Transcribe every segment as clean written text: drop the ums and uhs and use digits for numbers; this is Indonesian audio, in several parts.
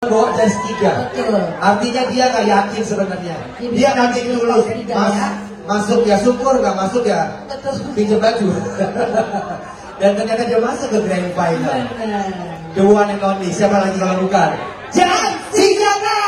bawa jas 3. Betul. Artinya dia nggak yakin sebenarnya. Dia nanti lulus masuk ya syukur, nggak masuk ya pinjam baju. Dan ternyata dia masuk ke grand final. The one and only. Siapa lagi kalau bukan Jan Sinjaka.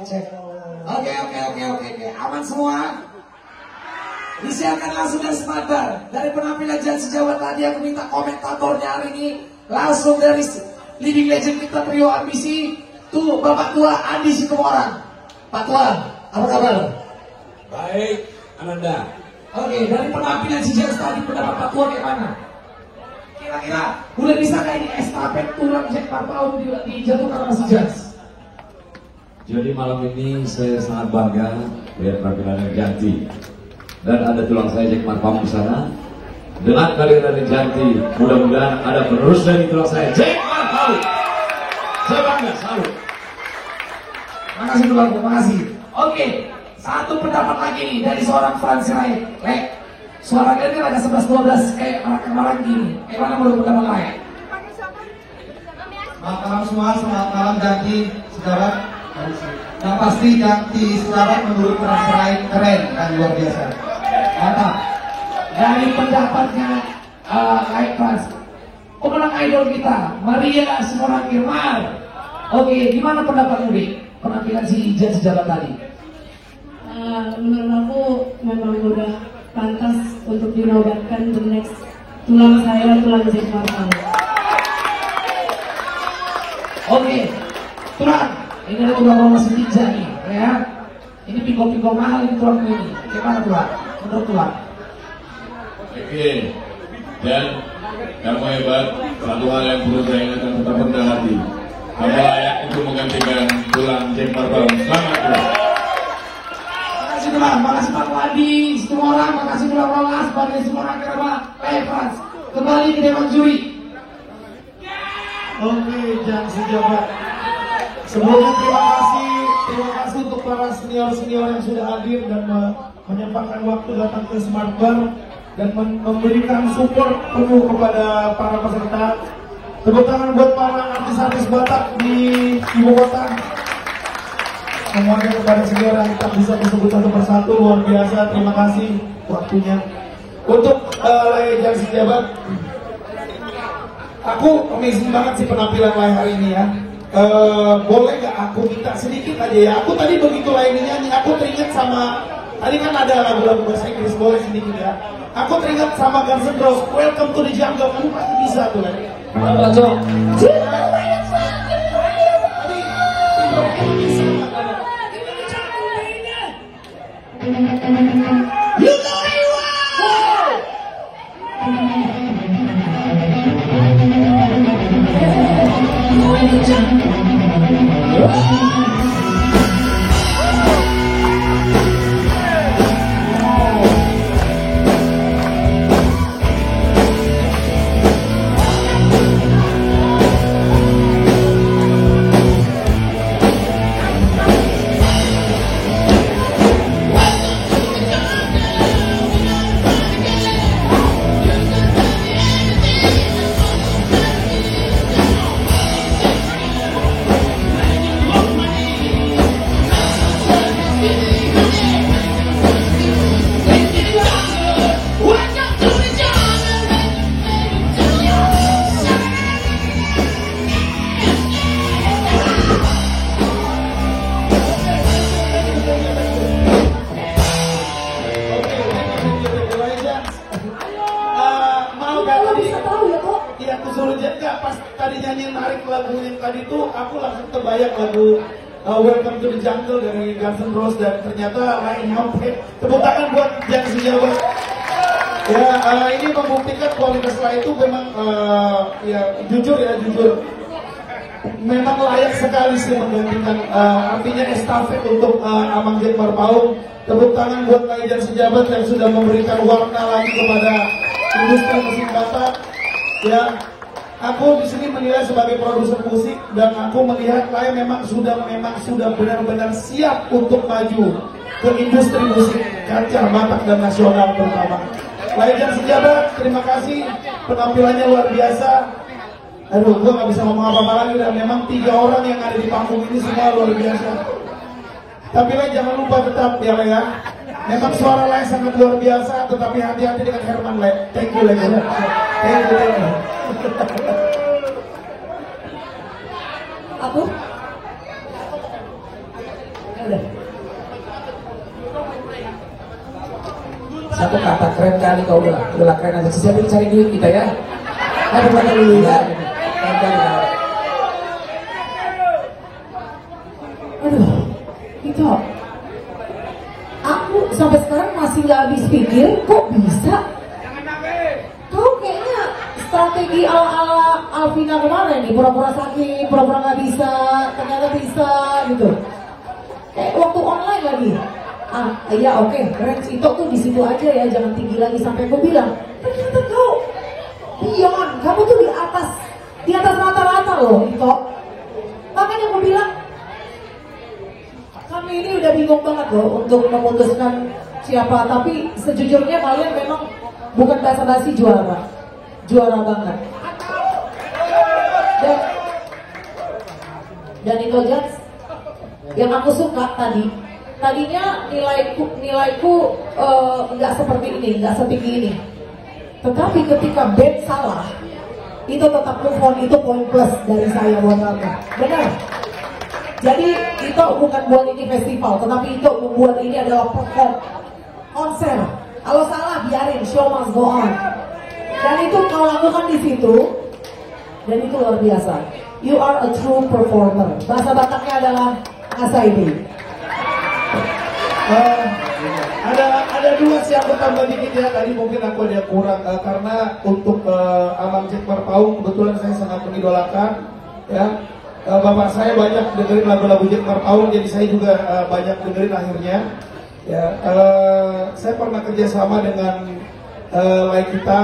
cek. Oke. Aman semua? Disiarkan langsung dari Smartbar. Dari penampilan Jan Sejawat tadi aku minta komentatornya hari ini langsung dari leading legend kita trio ambisi. Tuh Bapak Tua Andi Situmorang. Pak Tua, apa kabar? Baik, Ananda. Oke, dari penampilan si Jan tadi pendapat Pak Tua kayak mana? Kira-kira udah bisa kayak ini estafet tulang Jack Marpaung dijatuhkan sama si Jan? Jadi malam ini saya sangat bangga lihat penampilan yang Janti. Dan ada tulang saya Jack Marpaung di sana. Dengan kalian dari Janti, mudah-mudahan ada penerus dari tulang saya Jack Marpaung. Saya bangga selalu. Makasih tulang, makasih. Oke, satu pendapat lagi nih dari seorang Franz Rai. Suara kalian kan ada 11-12 kayak marang-marang gini. Gimana menurut pendapat kalian? Selamat malam semua, selamat malam Janti Sejawat. Yang pasti Janti Sejawat menurut Franz keren dan luar biasa. Mantap. Dari pendapatnya Franz, pemenang idol kita Maria Simona Kirmar. Oke, gimana pendapatmu di penampilan si Jan Sejawat tadi? Menurut aku memang udah pantas untuk dinobatkan the next tulang saya, tulang Jack Marpaung. Oke, tulang. Ini ada beberapa masih ninja nih, ya. Ini pinggo-pinggo mahal ini tulang ini. Gimana tulang? Menurut tulang? Oke, dan kamu hebat. Satu hal yang perlu saya ingatkan tetap rendah hati. Kamu layak untuk menggantikan tulang Jack Marpaung. Selamat tulang. Makasih tulang, makasih Pak Wadi, semua orang, makasih tulang Rolas, Bagi semua orang kerja, Franz. Kembali ke Dewan Juri. Oke, Jan Sejawat. Sebelumnya terima kasih untuk para senior yang sudah hadir dan menyempatkan waktu datang ke Smartbar dan memberikan support penuh kepada para peserta. Tepuk tangan buat para artis-artis Batak di ibu kota. Semuanya kepada senior yang tak bisa disebut satu persatu, luar biasa. Terima kasih waktunya. Untuk Jan Sejawat, aku amazing banget sih penampilan Lai hari ini ya. Boleh gak aku minta sedikit aja ya. Aku tadi begitu Lai nyanyi, aku teringat sama, tadi kan ada lagu-lagu bahasa Inggris, boleh sedikit ya. Aku teringat sama Guns N' Roses, Welcome to the Jungle. Kamu pasti bisa tuh Lai. You know you Welcome to the Jungle dari Guns N' Roses dan ternyata lain nyopet. Tepuk tangan buat Jan Sejawat. Ya, ini membuktikan kualitas lain itu memang ya jujur memang layak sekali sih menggantikan artinya estafet untuk Amang Jack Marpaung. Tepuk tangan buat Jan Sejawat yang sudah memberikan warna lagi kepada industri musik Batak. Ya, aku di sini menilai sebagai produser musik dan aku melihat Lai memang sudah benar-benar siap untuk maju ke industri musik kancah Batak dan nasional terutama. Lai Jan Sejawat, terima kasih penampilannya luar biasa. Aduh, gua nggak bisa ngomong apa-apa lagi dan memang 3 orang yang ada di panggung ini semua luar biasa. Tapi Lai jangan lupa tetap ya Lai ya. Memang suara Lai sangat luar biasa, tetapi hati-hati dengan Herman Lai. Thank you Lai. Thank you. Aku? udah. Satu kata, keren kali kau udah keren aja. Siapa yang cari duit kita ya? Ayo berkata dulu ya. Keren kali kau. Aduh, itu aku sampai sekarang masih nggak habis pikir kok bisa. Kau kayaknya strategi ala Alvina kemarin nih, pura-pura sakit, pura-pura nggak bisa, ternyata bisa gitu. Kayak waktu online lagi. Iya oke, range itu tuh di situ aja ya, jangan tinggi lagi sampai aku bilang. Ternyata kau beyond, kamu tuh di atas rata-rata loh, itu. Makanya aku bilang, kami ini udah bingung banget loh untuk memutuskan siapa, tapi sejujurnya kalian memang bukan basa-basi juara banget. Dan itu Jans, yang aku suka tadinya nilaiku nggak seperti ini, nggak setinggi ini. Tetapi ketika band salah, itu tetap move on, itu poin plus dari saya buat kamu. Benar. Jadi itu bukan buat ini festival, tetapi itu membuat ini adalah perform konser. Kalau salah biarin, show must go on. Dan itu kau lakukan di situ, dan itu luar biasa. You are a true performer. Bahasa Bataknya adalah Asaidi. Ada dua sih aku tambah dikit ya. Tadi mungkin aku ada kurang karena untuk Amang Jack Marpaung kebetulan saya sangat mengidolakan ya. Bapak saya banyak dengerin lagu-lagu Jack Marpaung, jadi saya juga banyak dengerin akhirnya. Ya, saya pernah kerjasama dengan Lai kita,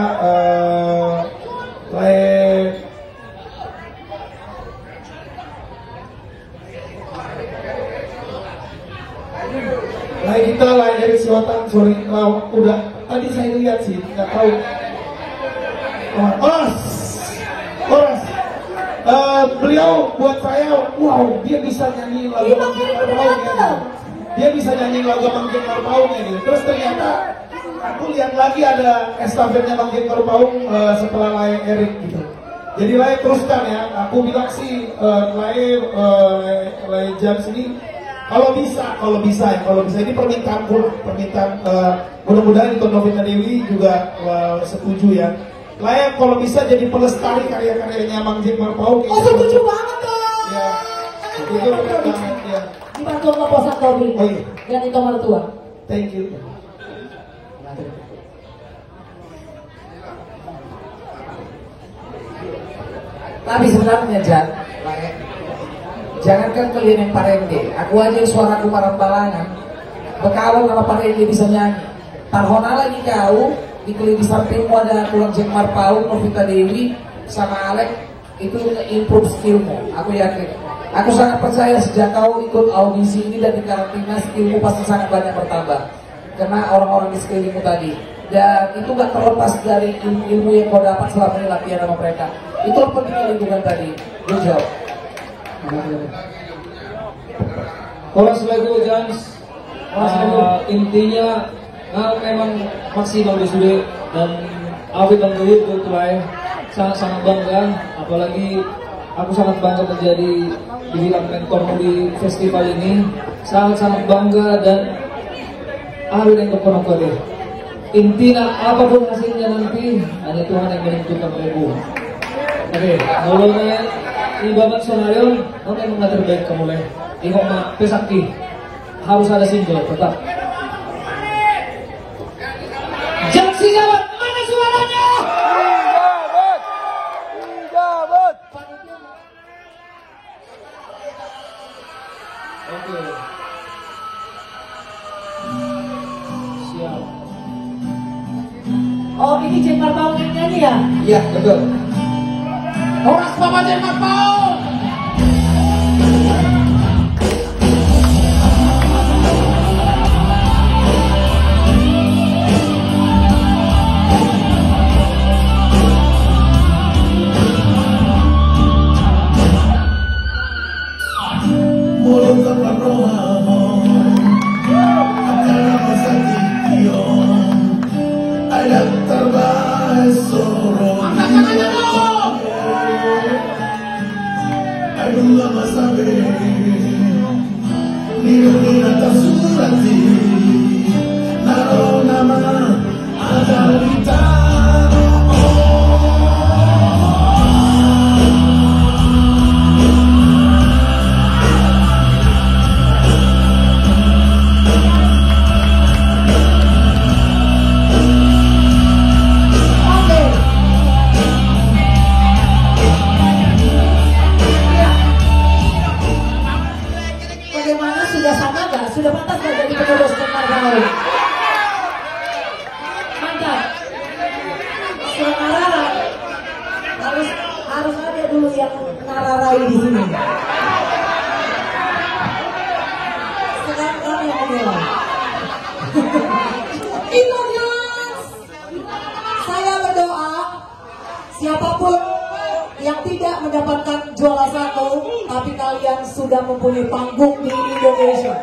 Lai Erik Siwatan, sorry, udah tadi saya lihat sih, nggak tahu. Oras. Beliau buat saya, wow, dia bisa nyanyi lagu Amang Jack Marpaung ya. Dia bisa nyanyi lagu Amang Jack Marpaung ya gitu. Terus ternyata aku lihat lagi ada estafetnya Amang Jack Marpaung setelah Lai Erik gitu. Jadi Lai teruskan ya. Aku bilang sih Lai Jams ini kalau bisa ini permintaanku, mudah-mudahan itu Novita Dewi juga setuju ya. Layak kalau bisa jadi pelestari karya-karyanya Amang Jack Marpaung. Oh setuju banget tuh. Ya, setuju banget ya. Dibantu sama Posak Tobi. Oh iya. Dan itu mertua. Thank you. Tapi sebenarnya jangankan kalian yang parente, aku aja yang suaraku marambalangan, berkawan sama parente bisa nyanyi. Tarhona lagi kau, di sampingmu ada tulang Jack Marpaung, Novita Dewi, sama Alek, itu nge-improve skillmu, aku yakin. Aku sangat percaya sejak kau ikut audisi ini dan di karantina, skillmu pasti sangat banyak bertambah. Karena orang-orang di sekelilingmu tadi. Dan itu gak terlepas dari ilmu yang kau dapat selama ini latihan sama mereka. Itu pentingnya lingkungan tadi. Good job. Orang selaku Jans, intinya memang maksimal di sini dan Alvin dan Dwi Kulturai sangat bangga, apalagi aku sangat bangga menjadi dibilang mentormu di festival ini, sangat bangga dan Alvin yang berkonon deh. Intinya apapun hasilnya nanti hanya Tuhan yang menentukan ibu. Oke, mulanya ibabat sonarion, nanti memang terbaik kamu leh. Ingok ma pesakti harus ada single tetap. Jaksi Jabat, mana suaranya? Jabat. Oke. Siap. Oh ini Jack Marpaung yang nyanyi ya? Iya, betul. Horas Bapak Jack Marpaung. harus ada dulu yang nararai di sini. Sekarang kami yang menilai. Itu dia. Saya berdoa siapapun yang tidak mendapatkan juara 1, tapi kalian sudah mempunyai panggung di Indonesia.